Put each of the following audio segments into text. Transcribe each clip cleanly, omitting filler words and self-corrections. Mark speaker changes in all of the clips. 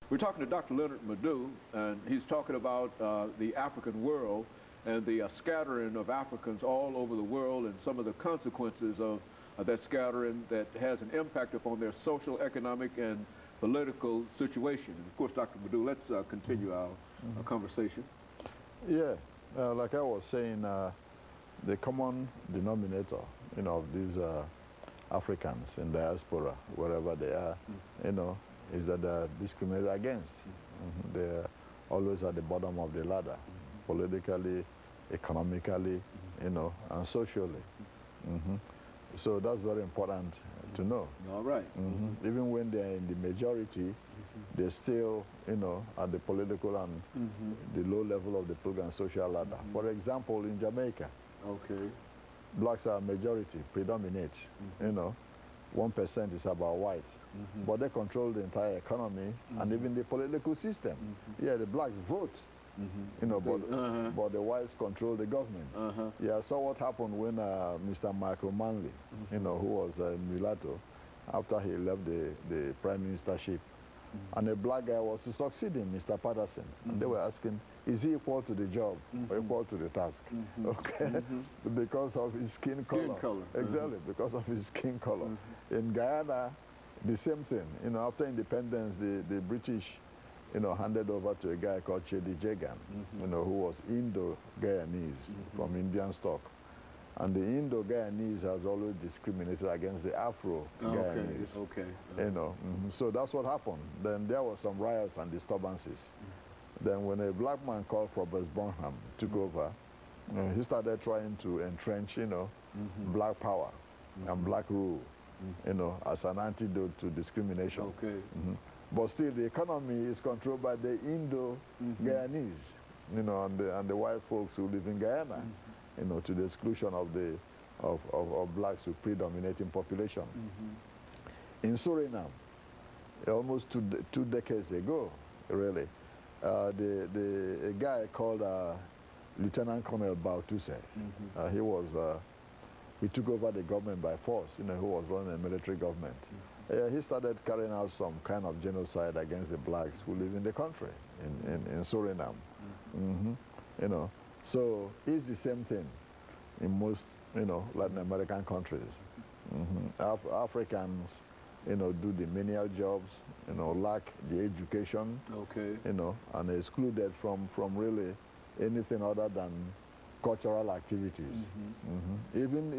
Speaker 1: We're talking to Dr. LMadu, and he's talking about the African world and the scattering of Africans all over the world and some of the consequences of that scattering that has an impact upon their social, economic, and political situation. And of course, Dr. Madu, let's continue our conversation.
Speaker 2: Yeah, like I was saying, the common denominator, of these Africans in diaspora, wherever they are, is that they're discriminated against. They're always at the bottom of the ladder, politically, economically, and socially. So that's very important to know.
Speaker 1: All right.
Speaker 2: Even when they're in the majority, they're still, at the political and the low level of the political and social ladder. For example, in Jamaica, blacks are majority, predominate. 1% is about white, but they control the entire economy and even the political system. Yeah, the blacks vote, but the whites control the government. Yeah, I saw what happened when Mr. Michael Manley, who was a mulatto, after he left the prime ministership, and a black guy was to succeed him, Mr. Patterson. And they were asking, is he equal to the job or equal to the task? Because of his skin color. Exactly, because of his skin color. In Guyana, the same thing. After independence, the British, handed over to a guy called Chedi Jagan, who was Indo-Guyanese from Indian stock. And the Indo-Guyanese has always discriminated against the Afro-Guyanese. So that's what happened. Then there were some riots and disturbances. Then when a black man called Robert Bonham took over, he started trying to entrench, black power and black rule, as an antidote to discrimination. But still, the economy is controlled by the Indo-Guyanese, and the white folks who live in Guyana, to the exclusion of blacks who predominate in population. In Suriname, almost two decades ago, really, a guy called Lieutenant Colonel Bautuse, he took over the government by force, who was running a military government. He started carrying out some kind of genocide against the blacks who live in the country, in Suriname. So it's the same thing in most, Latin American countries. Africans, do the menial jobs, lack the education, and excluded from really anything other than cultural activities. Even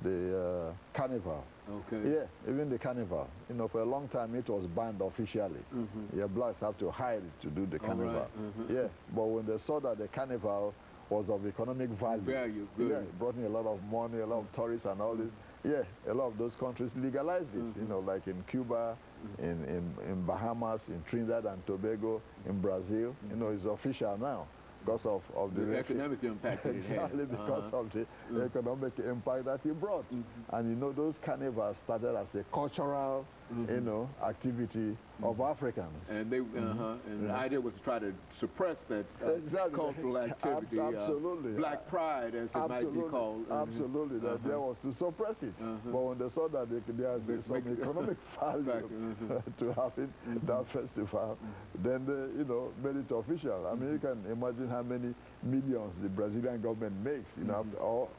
Speaker 2: the carnival. Yeah, even the carnival. For a long time it was banned officially. Yeah, blacks have to hide to do the carnival. Yeah, but when they saw that the carnival was of economic value, yeah, it brought in a lot of money, a lot of tourists and all this. Yeah, a lot of those countries legalized it. Like in Cuba, in Bahamas, in Trinidad and Tobago, in Brazil. It's official now. Because of the
Speaker 1: economic impact that
Speaker 2: exactly, because of the economic impact that it brought. And those carnivals started as a cultural, activity of Africans.
Speaker 1: And they, and the idea was to try to suppress that cultural activity.
Speaker 2: Absolutely.
Speaker 1: Black pride, as it might be called.
Speaker 2: Absolutely. The idea was to suppress it. But when they saw that there's some economic value to having that festival, then they, made it official. I mean, you can imagine how many millions the Brazilian government makes, after all,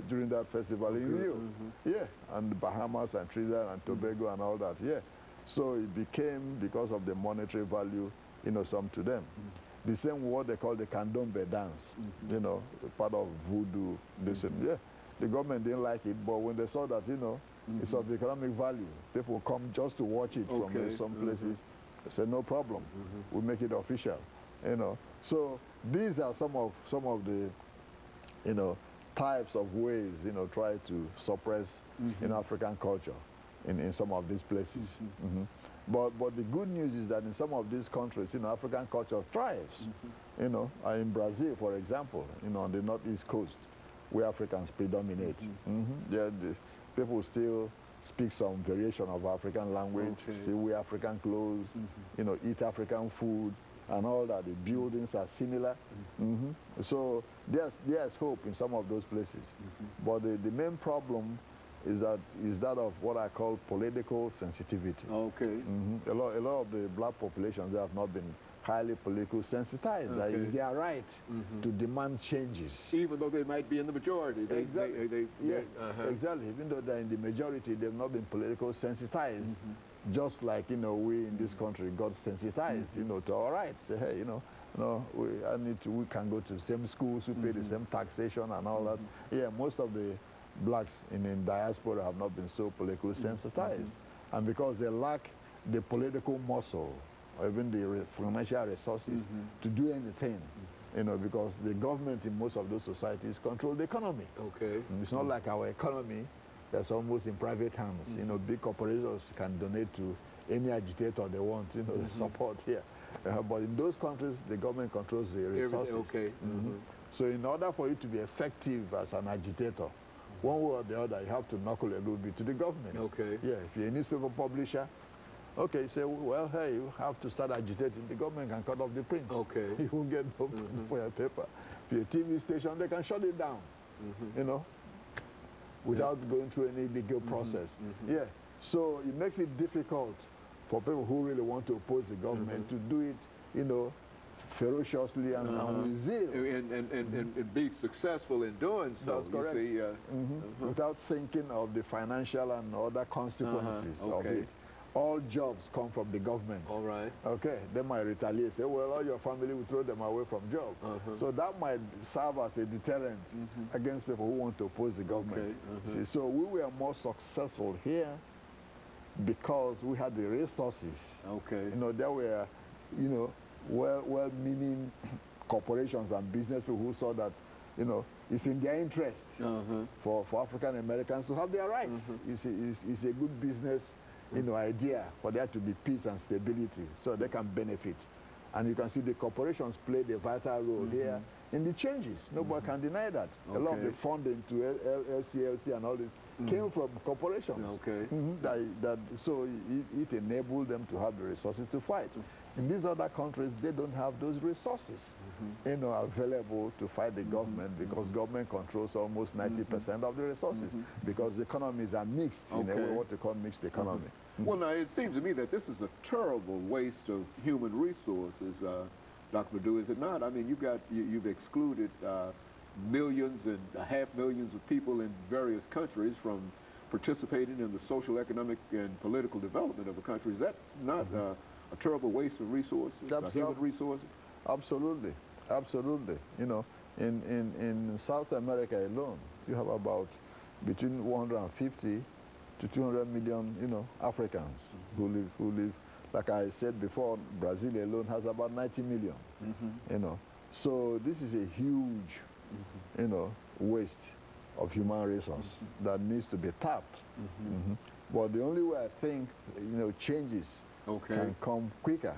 Speaker 2: during that festival in Rio. Yeah, and the Bahamas and Trinidad and Tobago and all that. Yeah. So it became, because of the monetary value, some to them. The same what they call the candombe dance, part of voodoo. Yeah, the government didn't like it, but when they saw that, it's of economic value, people come just to watch it from some places. They said, no problem, we'll make it official. So these are some of the, types of ways, try to suppress African culture in some of these places. But the good news is that in some of these countries, African culture thrives. In Brazil, for example, on the northeast coast, where Africans predominate. The people still speak some variation of African language, still wear African clothes, eat African food, and all that. The buildings are similar. So there's hope in some of those places. But the main problem is that of what I call political sensitivity.
Speaker 1: Okay.
Speaker 2: A lot of the black populations, they have not been highly politically sensitized.
Speaker 1: Okay.
Speaker 2: That is their right to demand changes.
Speaker 1: Even though they might be in the majority.
Speaker 2: Exactly. Exactly. Even though they're in the majority, they've not been politically sensitized. Just like, we in this country got sensitized, to our rights. Say, hey, we can go to the same schools, we pay the same taxation and all that. Yeah, most of the blacks in diaspora have not been so politically sensitized. And because they lack the political muscle, or even the financial resources to do anything, because the government in most of those societies control the economy.
Speaker 1: Okay.
Speaker 2: And it's not like our economy that's almost in private hands. Big corporations can donate to any agitator they want, they support here. But in those countries, the government controls the resources.
Speaker 1: Okay.
Speaker 2: So in order for you to be effective as an agitator, one way or the other, you have to knuckle a little bit to the government.
Speaker 1: Okay.
Speaker 2: Yeah, if you're a newspaper publisher, okay, say, well, hey, you have to start agitating. The government can cut off the print.
Speaker 1: Okay.
Speaker 2: You won't get no print for your paper. If you're a TV station, they can shut it down, without going through any legal process. Yeah, so it makes it difficult for people who really want to oppose the government to do it, ferociously and with zeal.
Speaker 1: And be successful in doing so.
Speaker 2: That's correct.
Speaker 1: You see,
Speaker 2: without thinking of the financial and other consequences of it. All jobs come from the government.
Speaker 1: All right.
Speaker 2: Okay, they might retaliate, say, well, all your family will throw them away from job. So that might serve as a deterrent against people who want to oppose the government. See, so we were more successful here because we had the resources.
Speaker 1: Okay.
Speaker 2: There were, well-meaning corporations and business people who saw that, it's in their interest for African Americans to have their rights. It's a good business idea for there to be peace and stability so they can benefit. And you can see the corporations played a vital role here in the changes. Nobody can deny that. A lot of the funding to LCLC and all this came from corporations.
Speaker 1: Okay.
Speaker 2: So it enabled them to have the resources to fight. In these other countries, they don't have those resources available to fight the government because government controls almost 90% of the resources because the economies are mixed in a way, what they call mixed economy.
Speaker 1: Well, now, it seems to me that this is a terrible waste of human resources, Dr. Madu, is it not? I mean, you've excluded millions and half millions of people in various countries from participating in the social, economic, and political development of a country. Is that not a terrible waste of resources, human resources?
Speaker 2: Absolutely, absolutely. In South America alone, you have about between 150 to 200 million, Africans who live. Like I said before, Brazil alone has about 90 million. So this is a huge, waste of human resource that needs to be tapped. But the only way I think, changes can come quicker,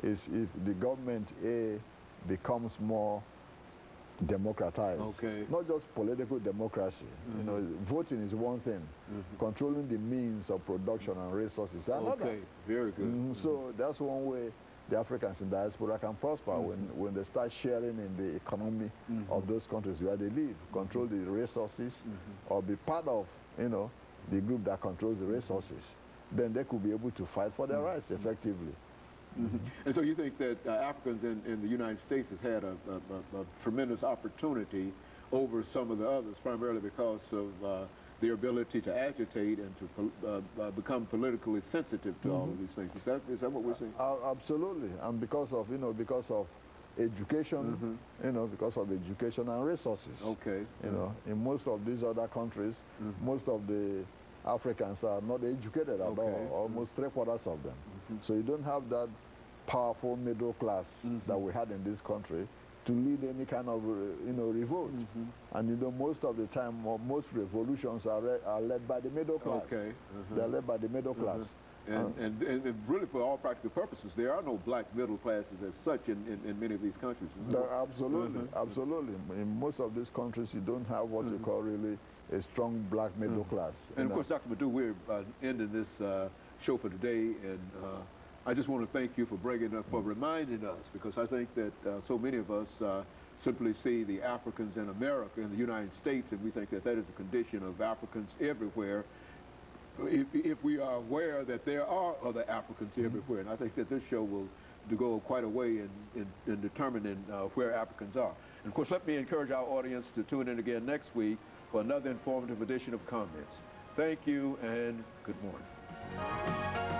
Speaker 2: is if the government becomes more democratized. Not just political democracy. Voting is one thing. Controlling the means of production and resources is another.
Speaker 1: Very good.
Speaker 2: So that's one way the Africans in diaspora can prosper when they start sharing in the economy of those countries where they live, control the resources, or be part of, the group that controls the resources. Then they could be able to fight for their rights effectively.
Speaker 1: And so you think that Africans in the United States has had a tremendous opportunity over some of the others, primarily because of their ability to agitate and to become politically sensitive to all of these things. Is that what we're saying?
Speaker 2: Absolutely, and because of education, because of education and resources. In most of these other countries, most of the Africans are not educated at all, almost 3/4 of them. So you don't have that powerful middle class that we had in this country to lead any kind of, revolt. And most of the time, most revolutions are led by the middle class. They're led by the middle class.
Speaker 1: And really, for all practical purposes, there are no black middle classes as such in many of these countries.
Speaker 2: Absolutely, absolutely. In most of these countries, you don't have what you call really a strong black middle class.
Speaker 1: And of course, Dr. Madu, we're ending this show for today, and I just want to thank you for bringing up, for reminding us, because I think that so many of us simply see the Africans in America, in the United States, and we think that that is a condition of Africans everywhere. If we are aware that there are other Africans everywhere, and I think that this show will go quite a way in determining where Africans are. And of course, let me encourage our audience to tune in again next week for another informative edition of Comments. Thank you and good morning.